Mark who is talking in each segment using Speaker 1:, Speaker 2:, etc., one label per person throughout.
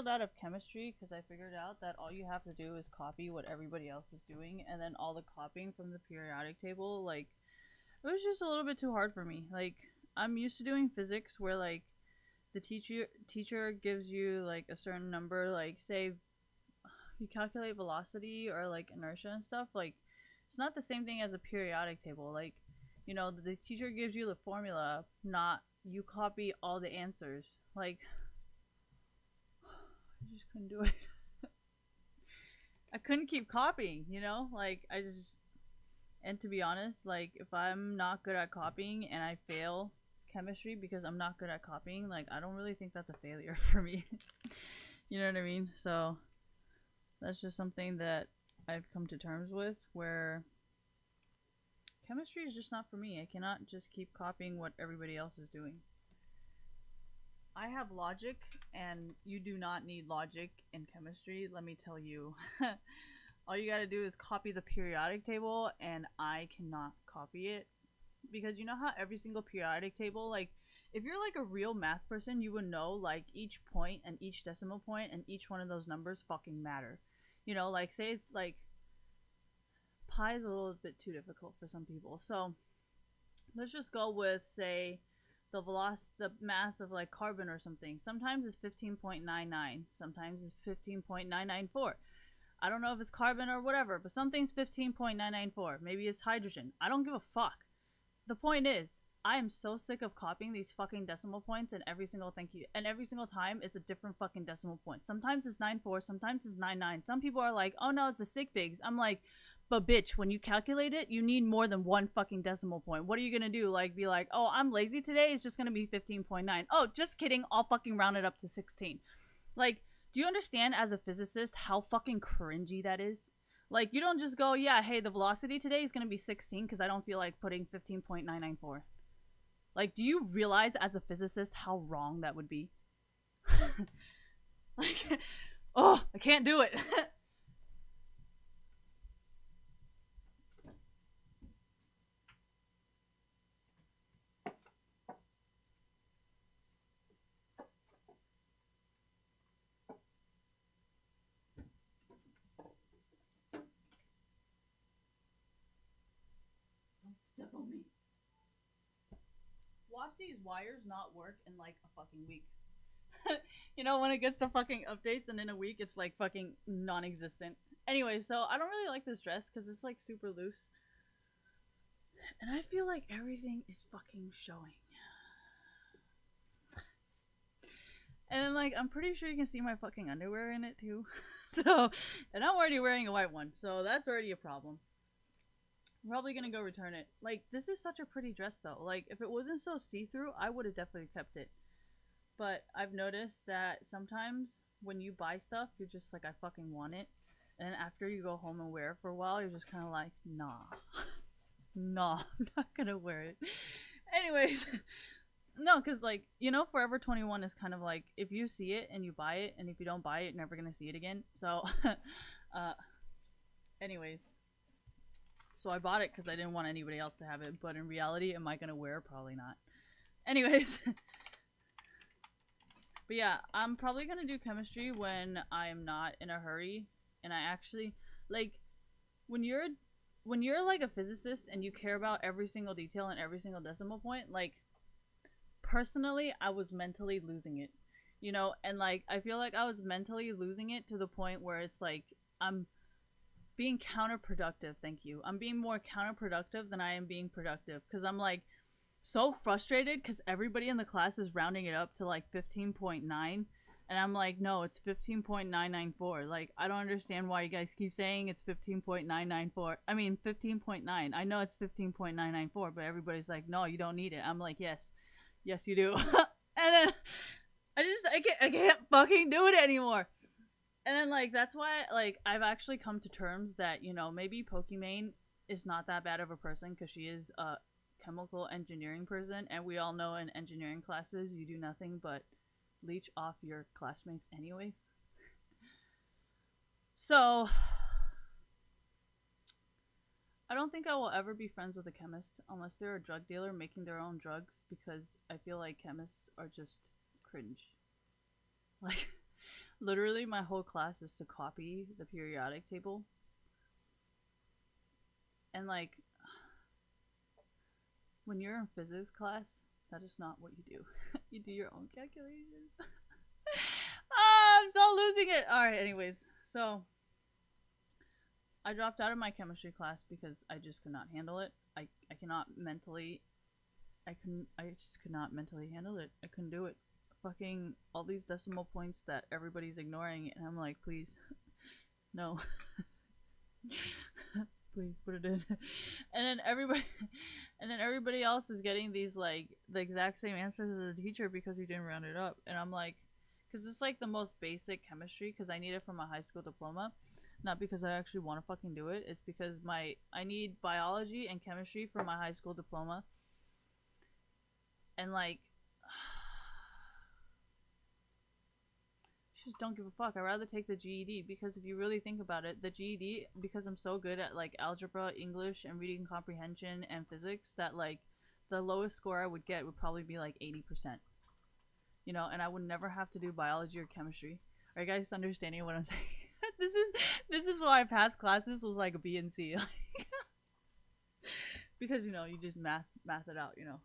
Speaker 1: bailed out of chemistry because I figured out that all you have to do is copy what everybody else is doing, and then all the copying from the periodic table, like, it was just a little bit too hard for me. Like, I'm used to doing physics where, like, the teacher gives you, like, a certain number, like, say you calculate velocity or, like, inertia and stuff. Like, it's not the same thing as a periodic table. Like, you know, the teacher gives you the formula, not you copy all the answers. Like, I just couldn't do it. I couldn't keep copying, you know? Like, I just. And to be honest, like, if I'm not good at copying and I fail chemistry because I'm not good at copying, like, I don't really think that's a failure for me. You know what I mean? So, that's just something that I've come to terms with, where chemistry is just not for me. I cannot just keep copying what everybody else is doing. I have logic, and you do not need logic in chemistry, let me tell you. All you gotta do is copy the periodic table, and I cannot copy it. Because you know how every single periodic table, like, if you're like a real math person, you would know, like, each point and each decimal point and each one of those numbers fucking matter. You know, like, say it's like, pi is a little bit too difficult for some people. So, let's just go with, say, the mass of, like, carbon or something. Sometimes it's 15.99. Sometimes it's 15.994. I don't know if it's carbon or whatever, but something's 15.994. Maybe it's hydrogen. I don't give a fuck. The point is, I am so sick of copying these fucking decimal points and every single time it's a different fucking decimal point. Sometimes it's 94, sometimes it's 99. Some people are like, oh no, it's the sig figs. I'm like, but bitch, when you calculate it, you need more than one fucking decimal point. What are you gonna do? Like, be like, oh, I'm lazy today, it's just gonna be 15.9. Oh, just kidding, I'll fucking round it up to 16. Like, do you understand as a physicist how fucking cringy that is? Like, you don't just go, yeah, hey, the velocity today is going to be 16 because I don't feel like putting 15.994. Like, do you realize as a physicist how wrong that would be? Like, oh, I can't do it. Don't step on me. Watch these wires not work in like a fucking week. You know, when it gets the fucking updates and in a week it's like fucking non-existent. Anyway, so I don't really like this dress because it's like super loose. And I feel like everything is fucking showing. And then, like, I'm pretty sure you can see my fucking underwear in it too. So, and I'm already wearing a white one, so that's already a problem. I'm probably gonna go return it. Like, this is such a pretty dress though. Like, if it wasn't so see-through, I would have definitely kept it. But I've noticed that sometimes when you buy stuff, you're just like, I fucking want it. And then after you go home and wear it for a while, you're just kind of like, nah. Nah, I'm not gonna wear it. Anyways, no, because, like, you know, Forever 21 is kind of like, if you see it and you buy it, and if you don't buy it, you're never gonna see it again. So, anyways. So I bought it because I didn't want anybody else to have it, but in reality, am I gonna wear it? Probably not. Anyways. But yeah, I'm probably gonna do chemistry when I'm not in a hurry, and I actually, like, when you're like a physicist and you care about every single detail and every single decimal point, like, personally, I was mentally losing it, you know, and like, I feel like I was mentally losing it to the point where it's like, I'm being counterproductive. Thank you. I'm being more counterproductive than I am being productive, because I'm like so frustrated because everybody in the class is rounding it up to like 15.9, and I'm like, no, it's 15.994. Like, I don't understand why you guys keep saying it's 15.994. I mean 15.9. I know it's 15.994, but everybody's like, no, you don't need it. I'm like, yes you do. And then I can't fucking do it anymore. And then, like, that's why, like, I've actually come to terms that, you know, maybe Pokimane is not that bad of a person because she is a chemical engineering person, and we all know in engineering classes you do nothing but leech off your classmates anyways. So, I don't think I will ever be friends with a chemist unless they're a drug dealer making their own drugs, because I feel like chemists are just cringe. Literally, my whole class is to copy the periodic table. And like, when you're in physics class, that is not what you do. You do your own calculations. I'm so losing it. Alright, anyways. So, I dropped out of my chemistry class because I just could not handle it. I cannot mentally. I just could not mentally handle it. I couldn't do it. Fucking all these decimal points that everybody's ignoring, and I'm like, please, no. Please put it in. And then everybody else is getting these like the exact same answers as the teacher because you didn't round it up. And I'm like, because it's like the most basic chemistry because I need it for my high school diploma, not because I actually want to fucking do it. It's because I need biology and chemistry for my high school diploma. And like, just don't give a fuck. I'd rather take the GED because if you really think about it, the GED, because I'm so good at like algebra, English, and reading comprehension and physics, that like the lowest score I would get would probably be like 80%. You know, and I would never have to do biology or chemistry. Are you guys understanding what I'm saying? This is why I pass classes with like a B and C. Because you know, you just math it out, you know.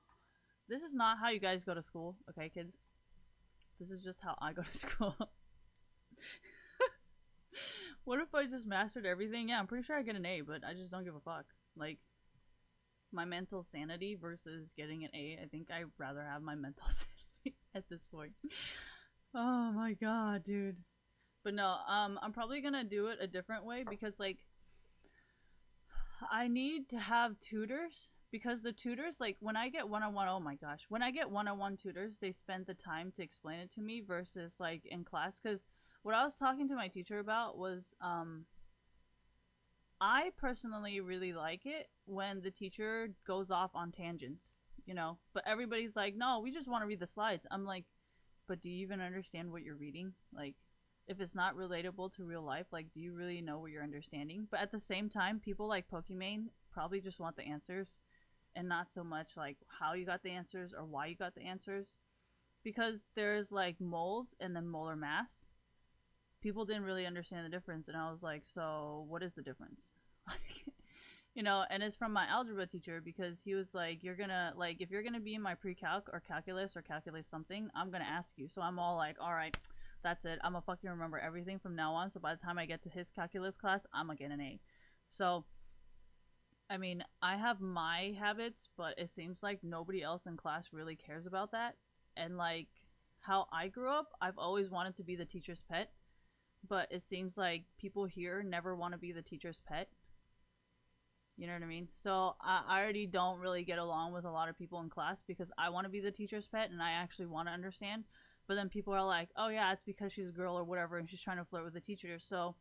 Speaker 1: This is not how you guys go to school, okay, kids? This is just how I go to school. What if I just mastered everything? Yeah, I'm pretty sure I get an A, but I just don't give a fuck. Like, my mental sanity versus getting an A, I think I'd rather have my mental sanity at this point. Oh my god, dude. But no, I'm probably gonna do it a different way because, like, I need to have tutors because the tutors, like, when I get one-on-one, oh my gosh, when I get one-on-one tutors, they spend the time to explain it to me versus, like, in class, because what I was talking to my teacher about was, I personally really like it when the teacher goes off on tangents, you know, but everybody's like, no, we just want to read the slides. I'm like, but do you even understand what you're reading? Like, if it's not relatable to real life, like, do you really know what you're understanding? But at the same time, people like Pokimane probably just want the answers and not so much like how you got the answers or why you got the answers, because there's like moles and then molar mass. People didn't really understand the difference, and I was like, so what is the difference? Like, you know, and it's from my algebra teacher because he was like, you're gonna, like, if you're gonna be in my pre-calc or calculus something, I'm gonna ask you. So I'm all like, all right, that's it, I'm gonna fucking remember everything from now on, so by the time I get to his calculus class, I'm gonna get an A. So I mean, I have my habits, but it seems like nobody else in class really cares about that. And like how I grew up, I've always wanted to be the teacher's pet, but it seems like people here never want to be the teacher's pet. You know what I mean? So I already don't really get along with a lot of people in class because I want to be the teacher's pet and I actually want to understand. But then people are like, oh yeah, it's because she's a girl or whatever and she's trying to flirt with the teacher. So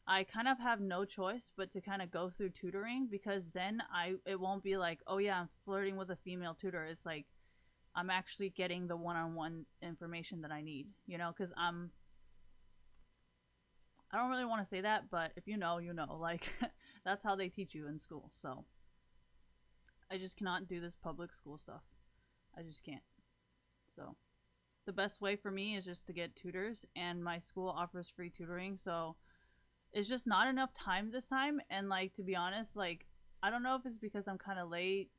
Speaker 1: I kind of have no choice but to kind of go through tutoring because then it won't be like, oh yeah, I'm flirting with a female tutor. It's like I'm actually getting the one-on-one information that I need, you know, because I don't really want to say that, but if you know, you know. Like, that's how they teach you in school. So, I just cannot do this public school stuff. I just can't. So, the best way for me is just to get tutors, and my school offers free tutoring. So, it's just not enough time this time. And, like, to be honest, like, I don't know if it's because I'm kind of late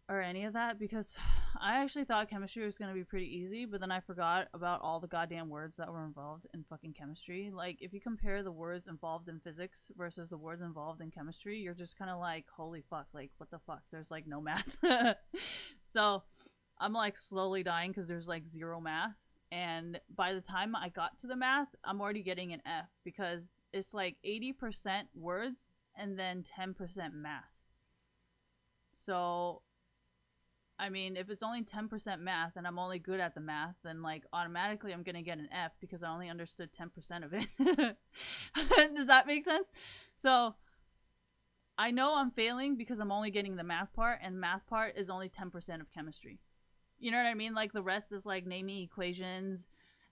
Speaker 1: or any of that, because I actually thought chemistry was going to be pretty easy, but then I forgot about all the goddamn words that were involved in fucking chemistry. Like, if you compare the words involved in physics versus the words involved in chemistry, you're just kind of like, holy fuck, like, what the fuck? There's, like, no math. So, I'm, like, slowly dying because there's, like, zero math. And by the time I got to the math, I'm already getting an F because it's, like, 80% words and then 10% math. So I mean, if it's only 10% math and I'm only good at the math, then, like, automatically I'm going to get an F because I only understood 10% of it. Does that make sense? So, I know I'm failing because I'm only getting the math part, and math part is only 10% of chemistry. You know what I mean? Like, the rest is, like, naming equations,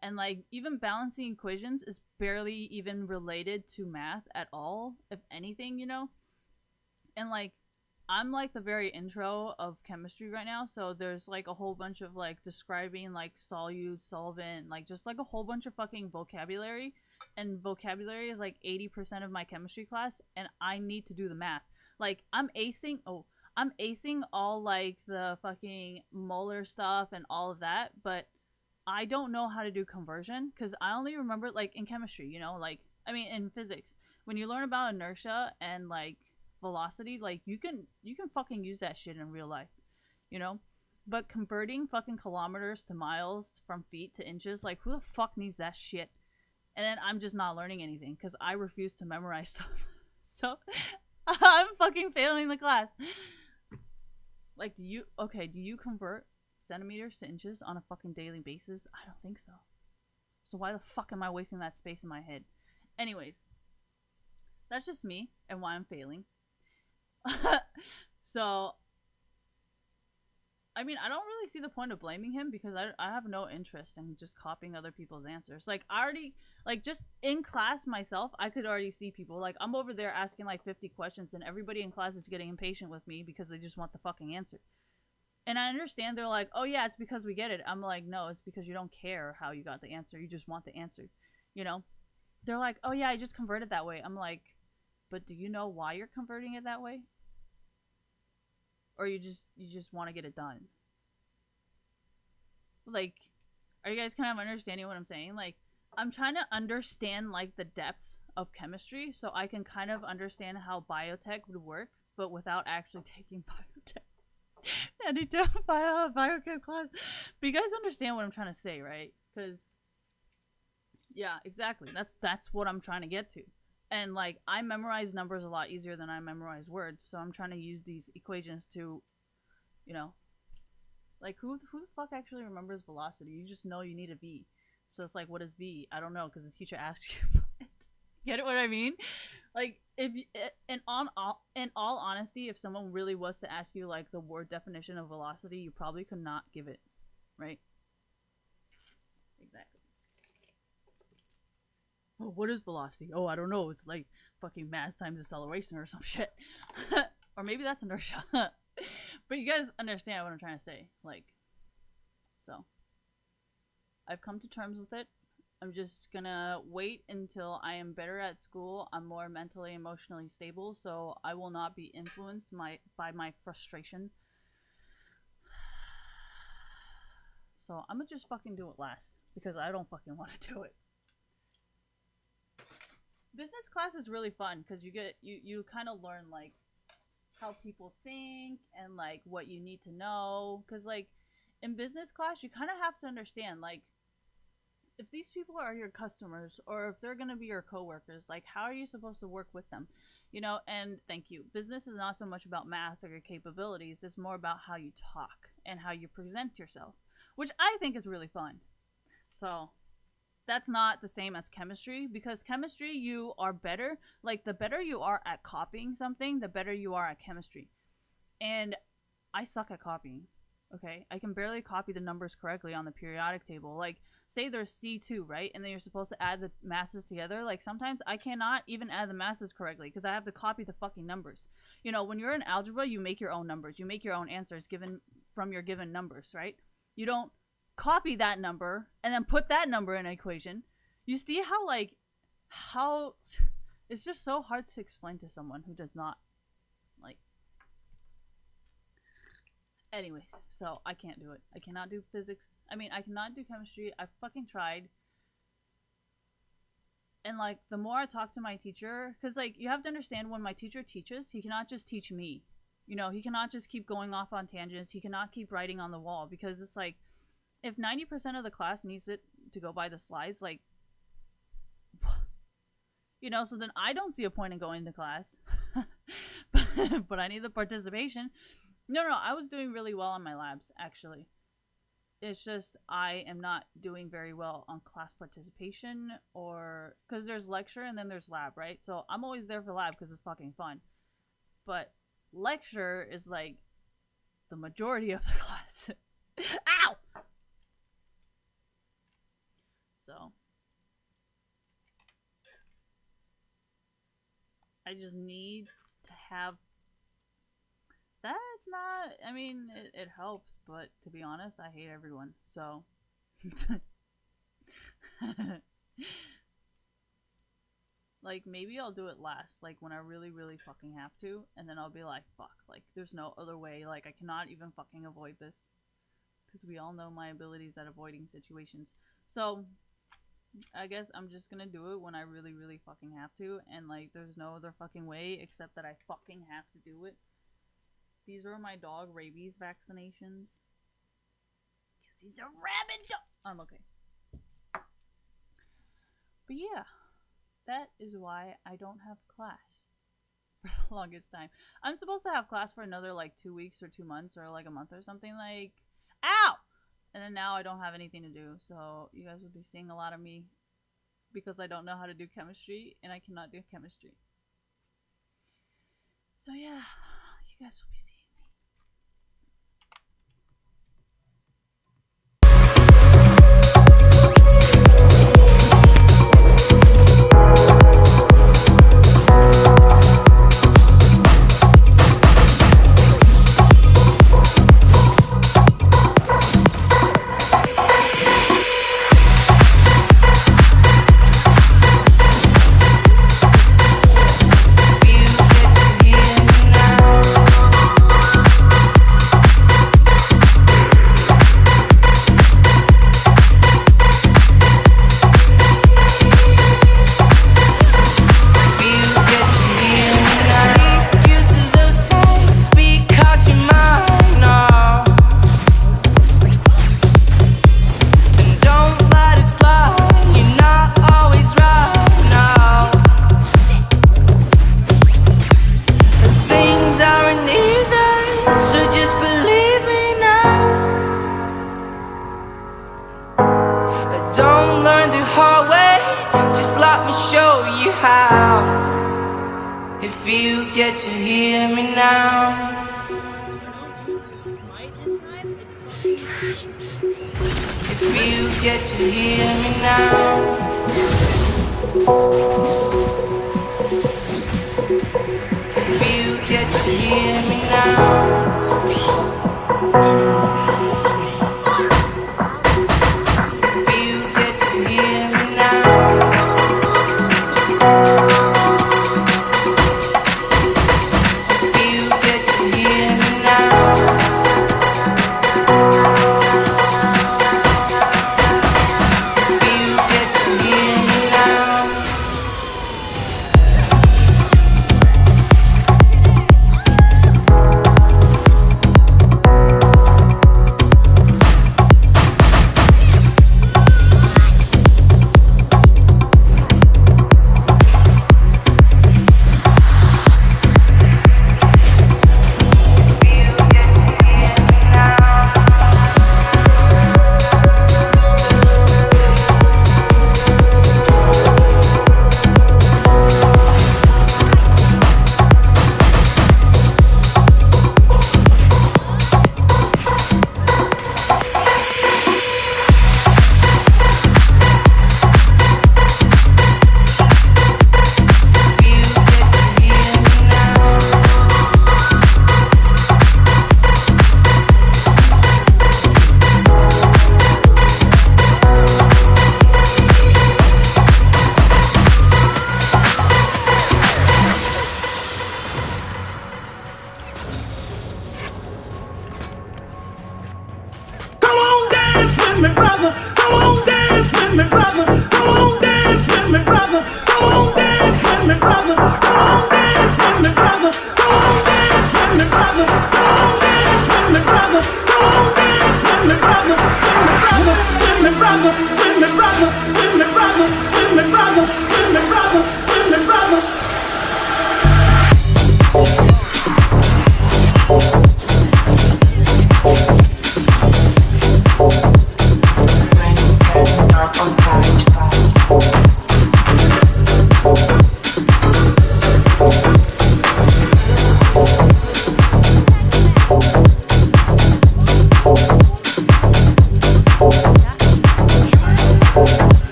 Speaker 1: and, like, even balancing equations is barely even related to math at all, if anything, you know? And, like, I'm like the very intro of chemistry right now, so there's like a whole bunch of like describing like solute, solvent, like just like a whole bunch of fucking vocabulary. And vocabulary is like 80% of my chemistry class, and I need to do the math. Like I'm acing all like the fucking molar stuff and all of that, but I don't know how to do conversion because I only remember like in chemistry, you know, like I mean in physics when you learn about inertia and like velocity, like you can fucking use that shit in real life, you know. But converting fucking kilometers to miles from feet to inches, like who the fuck needs that shit? And then I'm just not learning anything because I refuse to memorize stuff. So I'm fucking failing the class. Like, do you convert centimeters to inches on a fucking daily basis? I don't think so. So why the fuck am I wasting that space in my head? Anyways, that's just me and why I'm failing. So, I mean, I don't really see the point of blaming him because I have no interest in just copying other people's answers. Like, I already, like, just in class myself, I could already see people. Like, I'm over there asking, like, 50 questions, and everybody in class is getting impatient with me because they just want the fucking answer. And I understand they're like, oh, yeah, it's because we get it. I'm like, no, it's because you don't care how you got the answer. You just want the answer, you know? They're like, oh, yeah, I just converted that way. I'm like, but do you know why you're converting it that way? Or you just want to get it done? Like, are you guys kind of understanding what I'm saying? Like, I'm trying to understand like the depths of chemistry so I can kind of understand how biotech would work, but without actually taking biotech. I need to file a biochem class. But you guys understand what I'm trying to say, right? Because yeah, exactly. That's what I'm trying to get to. And like I memorize numbers a lot easier than I memorize words, so I'm trying to use these equations to, you know, like who the fuck actually remembers velocity? You just know you need a v. So it's like, what is v? I don't know because the teacher asked you. Get what I mean? Like if in all honesty, if someone really was to ask you like the word definition of velocity, you probably could not give it, right? Exactly. Oh, what is velocity? Oh, I don't know. It's like fucking mass times acceleration or some shit. Or maybe that's inertia. But you guys understand what I'm trying to say. Like, so. I've come to terms with it. I'm just gonna wait until I am better at school. I'm more mentally, emotionally stable, so I will not be influenced by my frustration. So I'm gonna just fucking do it last because I don't fucking want to do it. Business class is really fun because you kind of learn like how people think and like what you need to know. Because like in business class, you kind of have to understand like if these people are your customers or if they're gonna be your coworkers, like how are you supposed to work with them? You know, and thank you. Business is not so much about math or your capabilities. It's more about how you talk and how you present yourself, which I think is really fun. So that's not the same as chemistry because chemistry you are better, like the better you are at copying something, the better you are at chemistry. And I suck at copying. Okay, I can barely copy the numbers correctly on the periodic table. Like say there's C2, right? And then you're supposed to add the masses together. Like sometimes I cannot even add the masses correctly because I have to copy the fucking numbers. You know, when you're in algebra, you make your own numbers. You make your own answers given from your given numbers, right? You don't copy that number and then put that number in an equation. You see how it's just so hard to explain to someone who does not like. Anyways, so I can't do it. I cannot do physics. I mean, I cannot do chemistry. I fucking tried. And like the more I talk to my teacher, because like you have to understand when my teacher teaches, he cannot just teach me. You know, he cannot just keep going off on tangents. He cannot keep writing on the wall because it's like if 90% of the class needs it to go by the slides, like, you know, so then I don't see a point in going to class. But I need the participation. No, I was doing really well on my labs, actually. It's just I am not doing very well on class participation or because there's lecture and then there's lab, right? So I'm always there for lab because it's fucking fun. But lecture is like the majority of the class. Ow! So I just need to have That's not. I mean, it helps, but to be honest, I hate everyone. So. Like, maybe I'll do it last, like, when I really, really fucking have to, and then I'll be like, fuck, like, there's no other way, like, I cannot even fucking avoid this. Because we all know my abilities at avoiding situations. So, I guess I'm just gonna do it when I really, really fucking have to, and, like, there's no other fucking way except that I fucking have to do it. These are my dog rabies vaccinations. Because he's a rabid dog! I'm okay. But yeah. That is why I don't have class for the longest time. I'm supposed to have class for another like 2 weeks or 2 months or like a month or something, like, ow! And then now I don't have anything to do. So you guys will be seeing a lot of me because I don't know how to do chemistry and I cannot do chemistry. So yeah, you guys will be seeing. If you get to hear me now, if you get to hear me now, if you get to hear me now, if you get to hear me now.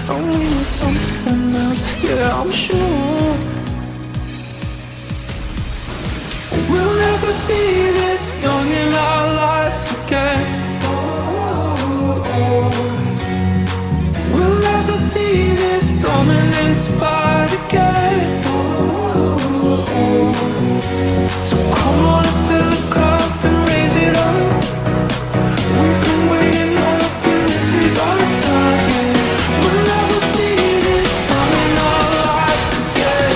Speaker 2: and we were something else, yeah, I'm sure. We'll never be this young in our lives again. We'll never be this dumb and inspired again. So come on and fill the cup and raise it up. We've been waiting on up and this is our time. We'll never be this young in our lives again.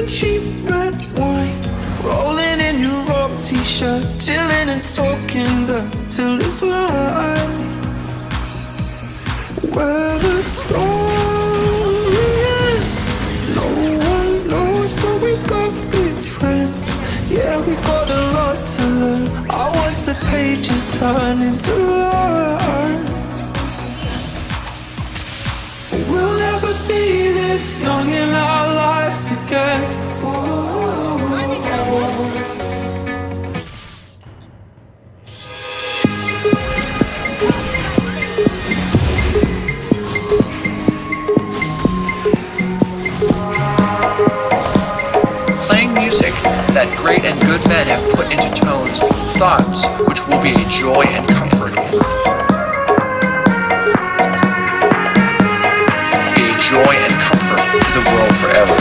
Speaker 2: Cheap red wine, rolling in your rock t-shirt, chilling and talking dirt till it's light. Where the story ends, no one knows, but we got good friends. Yeah, we got a lot to learn. I watch the pages turn into art. We'll never be this young in our lives again.
Speaker 3: Playing music that great and good men have put into tones, thoughts which will be a joy and comfort. Be a joy and comfort to the world forever.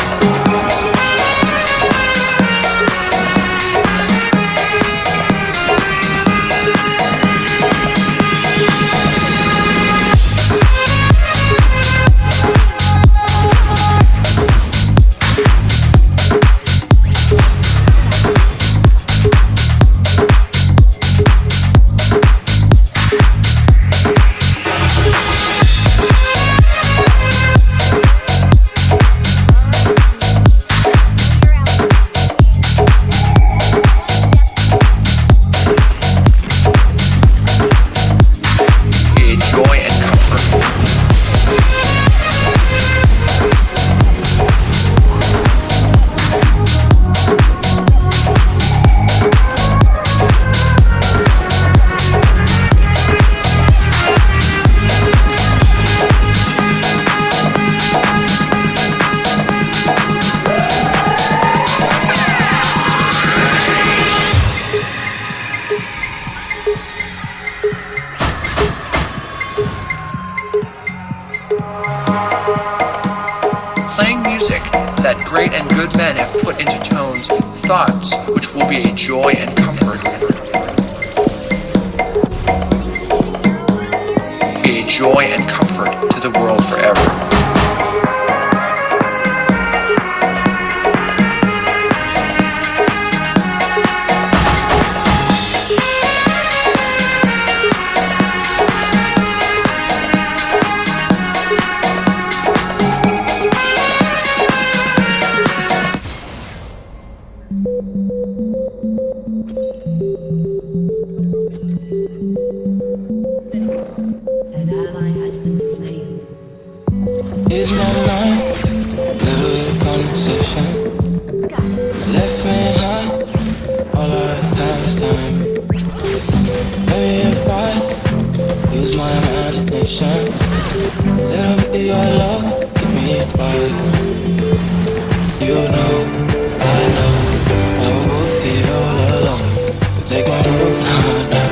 Speaker 3: That great and good men have put into tones, thoughts which will be a joy and comfort. Be a joy and comfort to the world forever.
Speaker 2: Is my mind a little conversation? Left me high, all I have is time. Maybe if I use my imagination, little bit of your love, get me right. You know, I know, I will both here all alone. Take my broken heart now,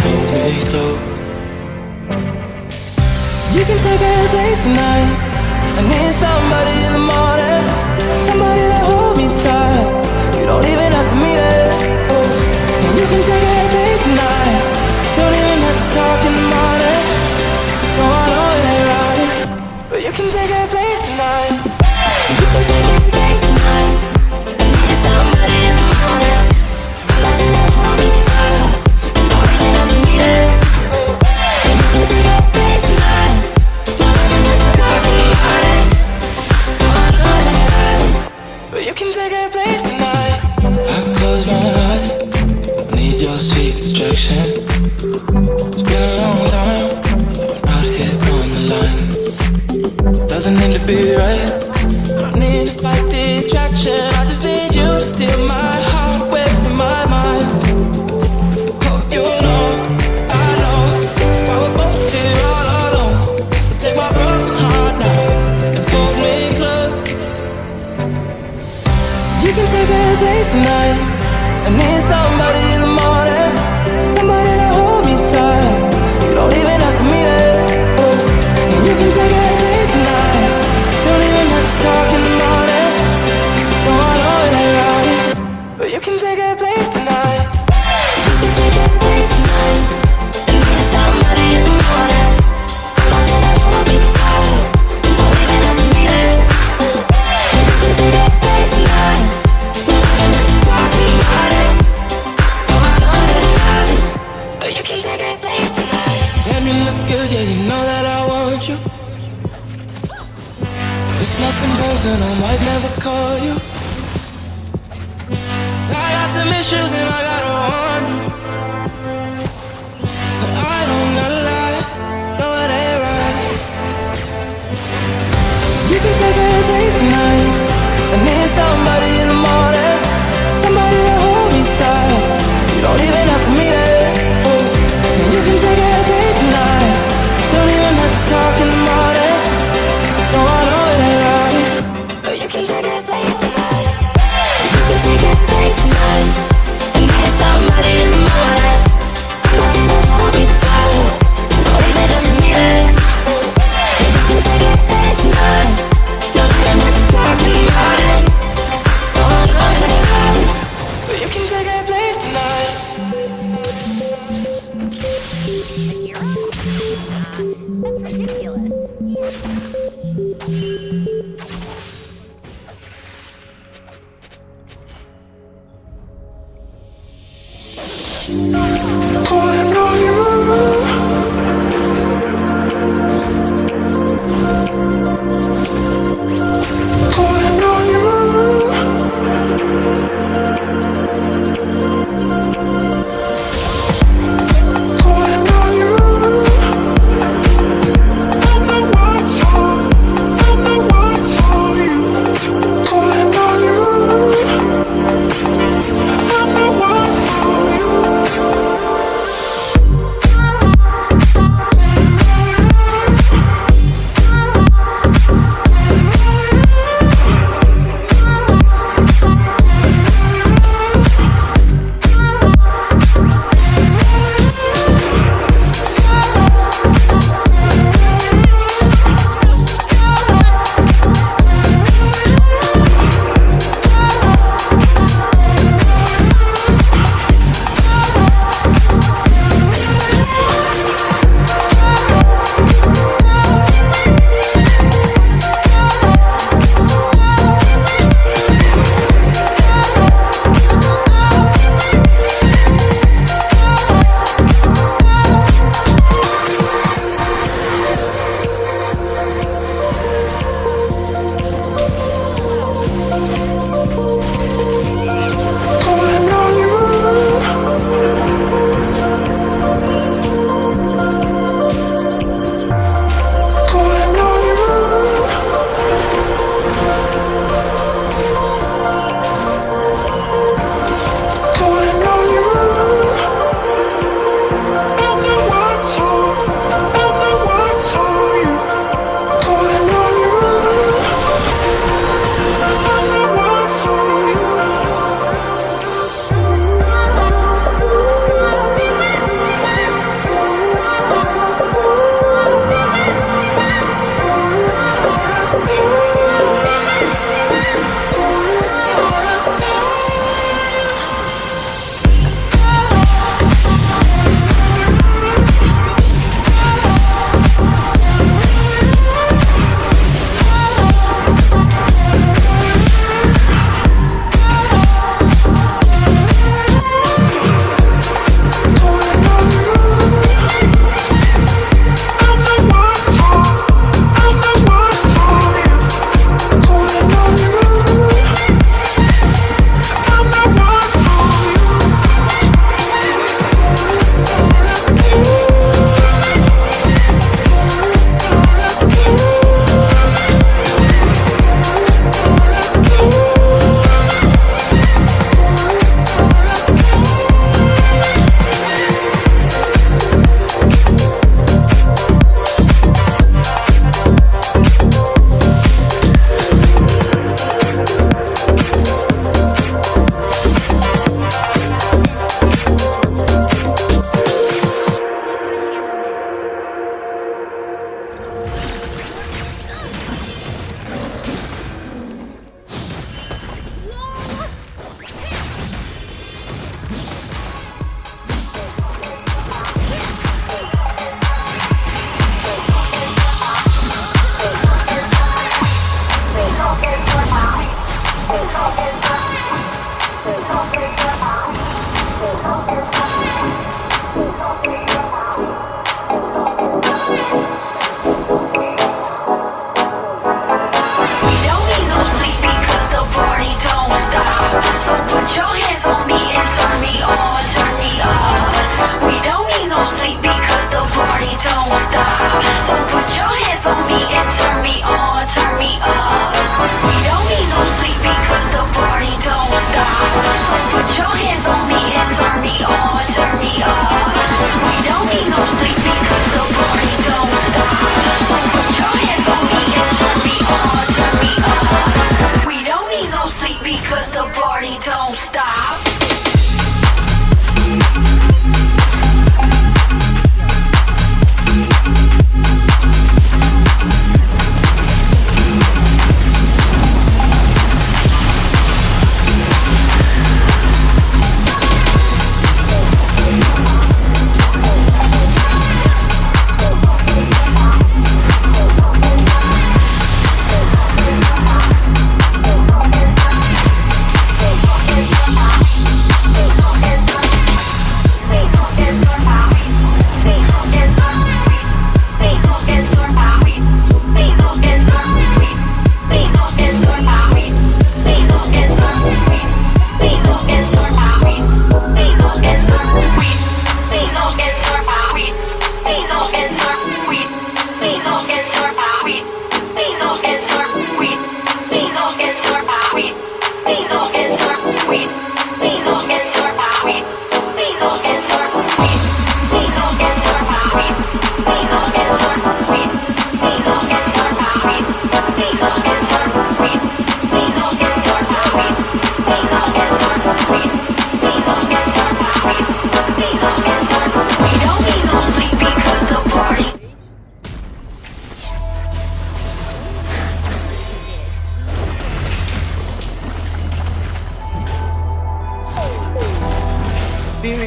Speaker 2: hold me close. You can take a place tonight. I need somebody in the morning, somebody to hold me tight. You don't even have to meet it. And you can take a place tonight. Don't even have to talk in the morning. No, I know it ain't right, but you can take a place tonight. You can take a place tonight. I need somebody. doesn't need to be right. I don't need to fight the attraction, I just need you to steal my heart away from my mind. Oh, you know, I know, why we're both here all alone. So take my broken heart now and hold me close. You can take her place tonight. I need somebody in the morning, somebody to hold me tight. You don't even have to mean it. Oh. You can take her place tonight. Don't even have to talk in the morning. No, I know it ain't right, but you can take her place tonight. You can take her place tonight. I need somebody in the morning, somebody to hold me tight. You don't even have to mean it. You can take her place tonight. Don't even have to talk in the morning. No, I know it ain't right, but you can take her place tonight. Damn, you look good, yeah, you know that I want you. It's nothing personal, might never call you. 'Cause I got some issues and I gotta warn you. But I don't gotta lie, no it ain't right. You can take her place tonight. I need somebody in the morning, somebody to hold me tight. You don't even have to mean it. Oh. You can take her place tonight. Don't even have to talk in the morning. No, I know it ain't right, but you can take her place tonight. You can take her place tonight. I need somebody in the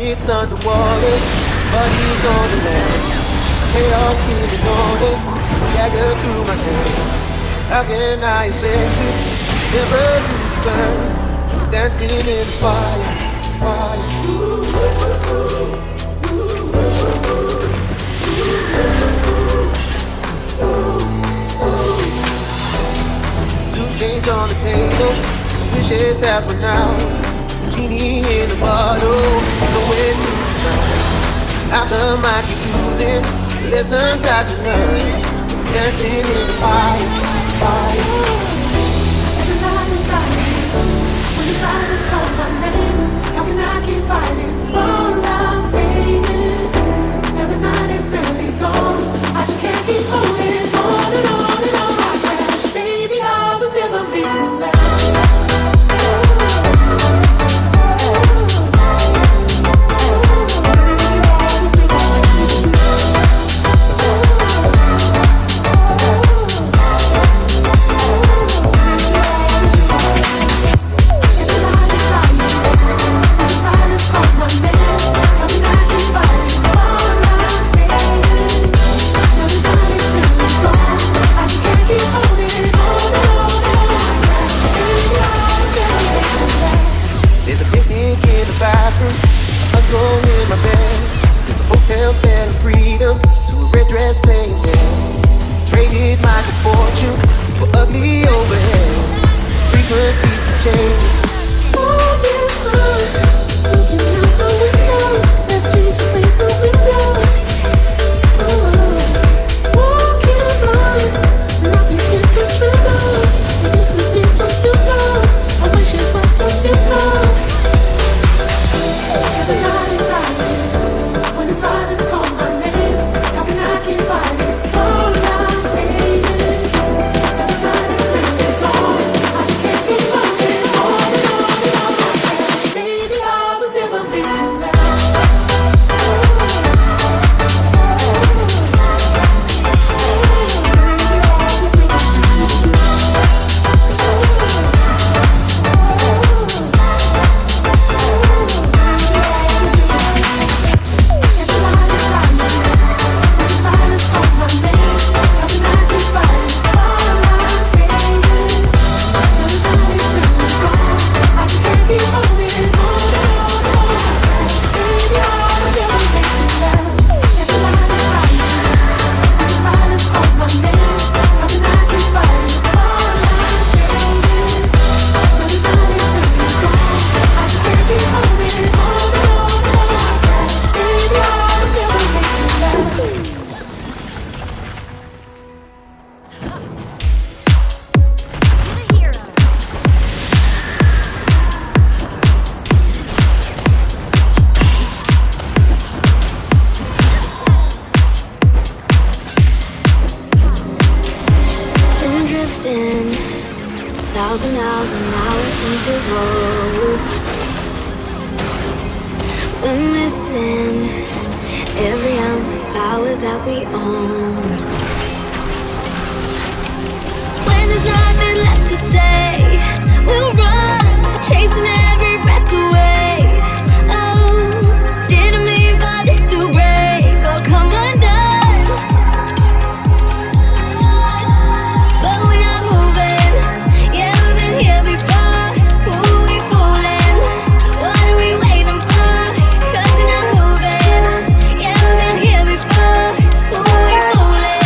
Speaker 2: Spirits underwater, bodies on the land. Chaos killing order, dagger through my hand. How can I expect it never to burn? Dancing in the fire, fire. Blue games on the table, wishes happen now. Genie in the bottle, nowhere to be found. How come I keep losing? Lessons I should learn. Dancing in the fire, fire. Every night is dying. When the silence calls my name, how can I keep fighting? While I'm fading. Every night is nearly gone. I just can't keep holding on and on and on like that. Baby, I was never meant to last.
Speaker 4: Fooling.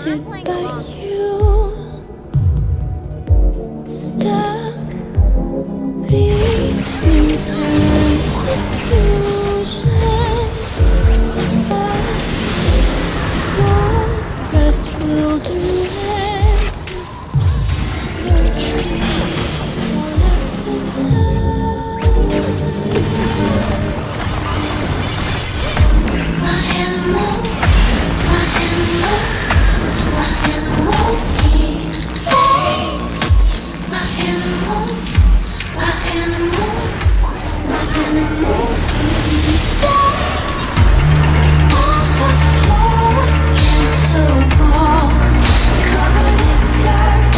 Speaker 2: sit by you, stuck between turn confusion. Your restful duress, your dreams all at the time. My animal, my animal, my animal is safe. My animal, my animal, my animal is safe. On the floor against the wall, covered in dirt.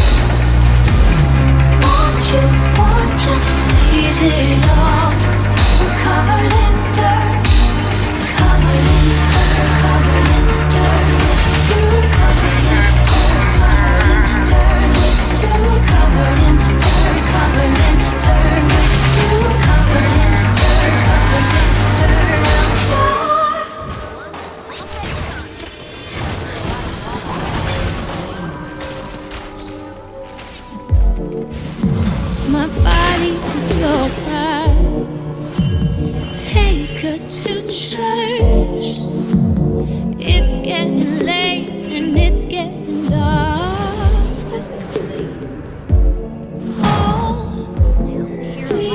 Speaker 2: All you want just sees it all. We're covered in dirt, covered in dirt, covered in dirt. You covered in dirt, covered in dirt. You covered in dirt, covered in dirt. You covered in dirt, covered in dirt. My body is your bride. Take her to church. It's getting late and it's getting dark. All we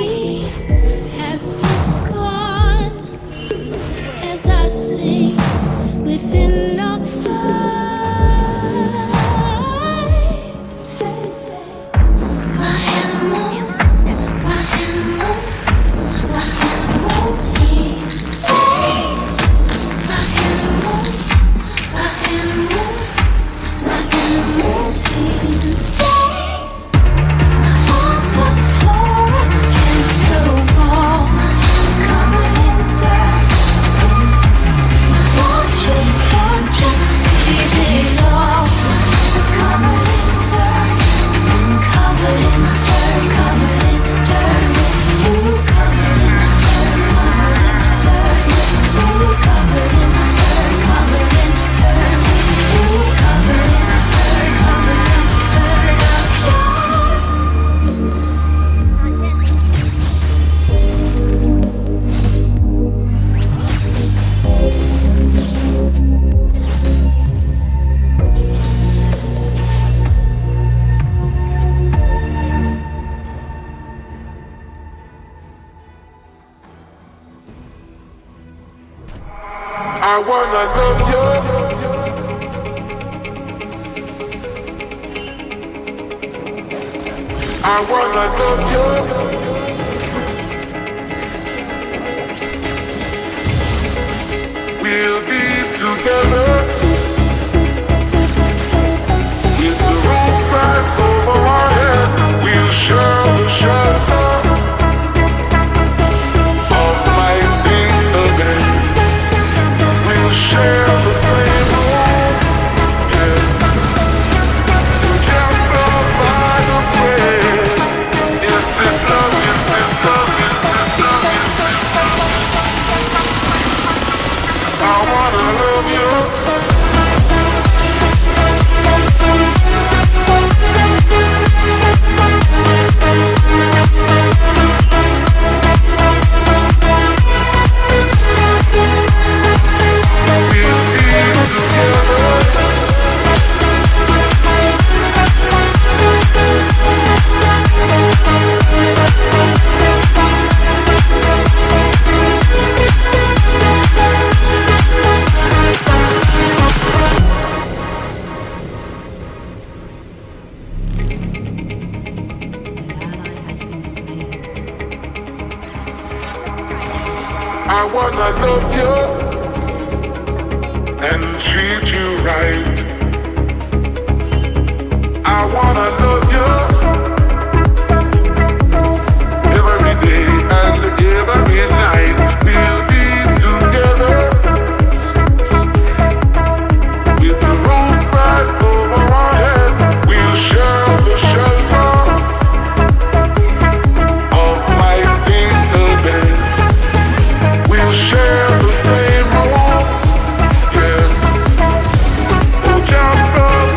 Speaker 2: have is gone as I sing within our eyes. My animal, my animal, my animal is safe. My animal, my animal, my animal is safe. On the floor against the wall, covered in dirt. What you want just sees it all. Covered in dirt, covered in dirt, covered in dirt. You covered in dirt, covered in dirt. You covered in dirt, covered in dirt. You covered in dirt, covered in
Speaker 4: I wanna love you. I wanna love you. We'll be together with the roof right over our head. We'll share the shelter of my single bed. We'll share the same room, yeah. Can't provide a bread. Is this love? Is this love? Is this love? Is this love? I wanna love you. We'll be together. I wanna love you and treat you right. I wanna love you every day and every night. We'll be together with the roof right over our head. We'll share the shelter of my single bed. We'll share the same room, yeah. Oh, jump up.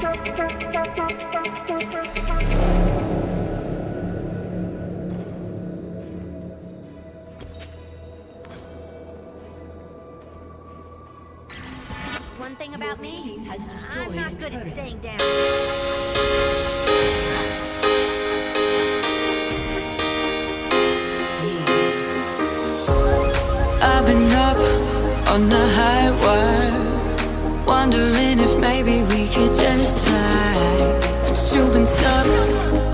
Speaker 5: One thing about me, I'm not good at staying down.
Speaker 2: I've been up on the high wire, wondering if maybe we could just fly. But you've been stuck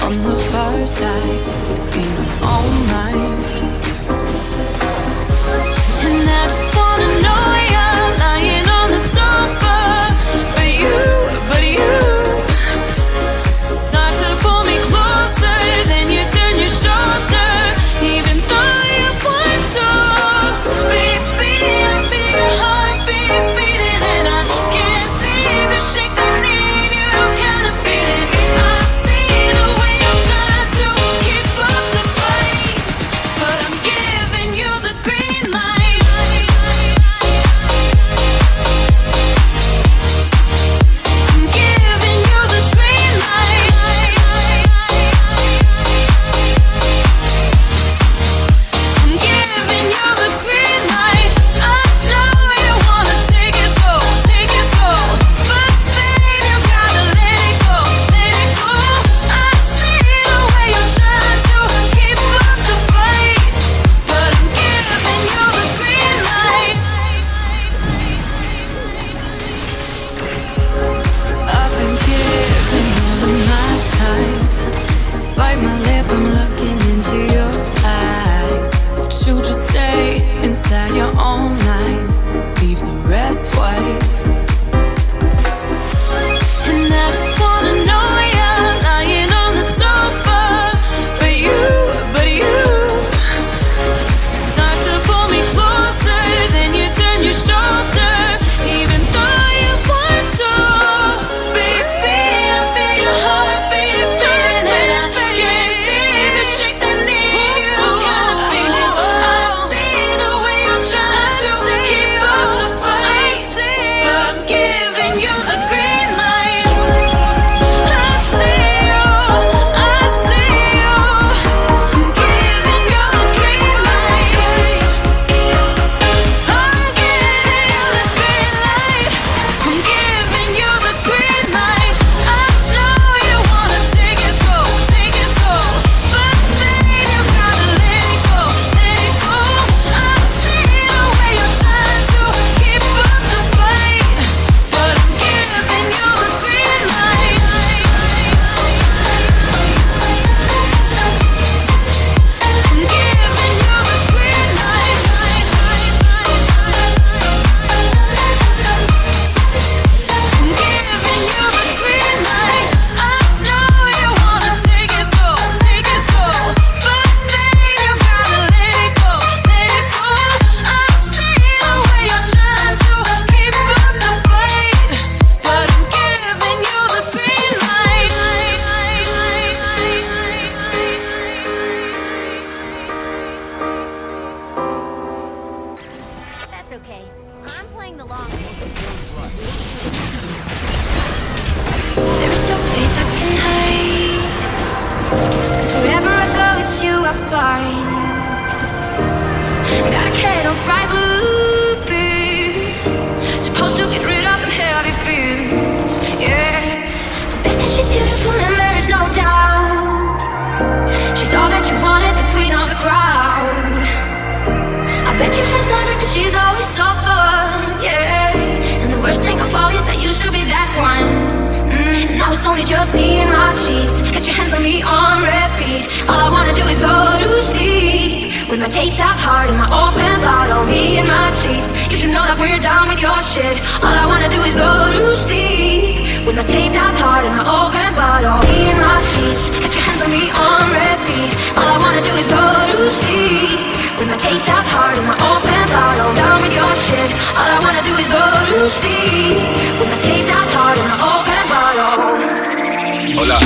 Speaker 2: on the far side in your own mind. And I just wanna know you're lying on the sofa, but you start to pull me closer, then you turn your shoulder, even though you want to. Baby, I feel your heartbeat beating, and I can't seem to shake the need you kind of feeling. I see the way you're trying to keep up the fight, but I'm giving you the green light. Bite my lip, I'm looking into your eyes. But you just stay inside your own lines, leave the rest white. And I just wanna know you're lying on the sofa, but you start to pull me closer, then you turn your shoulder, even though you want to. Baby, I feel your heartbeat beating, and I can't seem to shake the need you kind of feeling. I see the way you're trying to keep up the fight, but I'm giving you the green light. I see you, I'm giving you the green light. I'm giving you the green light. I know you wanna take it slow, but baby, you gotta let it go, let it go. I see the way you're trying to keep up the fight, but I'm giving you the green light. I'm giving you the green light. I'm giving you the green light. I know you wanna take it slow, but baby, you gotta let it go, let it go. I see the way you're trying to keep up the fight, but I'm giving you the green light.
Speaker 5: That's okay. I'm playing the long game.
Speaker 6: There's no place I can hide, 'cause wherever I go it's you I find. Got a can of bright blue bees, supposed to get rid of them heavy fears. Yeah, I bet that she's beautiful and there is no doubt. She's all that you wanted, the queen of the crowd. I bet you first love her 'cause she's always so fun. Yeah, and the worst thing of all is I used to be that one. Now it's only just me and my sheets. Got your hands on me on repeat. All I wanna do is go to sleep with my taped up heart and my open bottle. Me and my sheets. You should know that we're down with your shit. All I wanna do is go to sleep with my taped up heart and my open bottle. Me and my sheets. Got your hands on me on repeat. All I wanna do is go to sleep with my taped up heart and my open bottle. Down with your shit. All I wanna do is go to sleep with my taped up heart and my open bottle.
Speaker 4: Hola.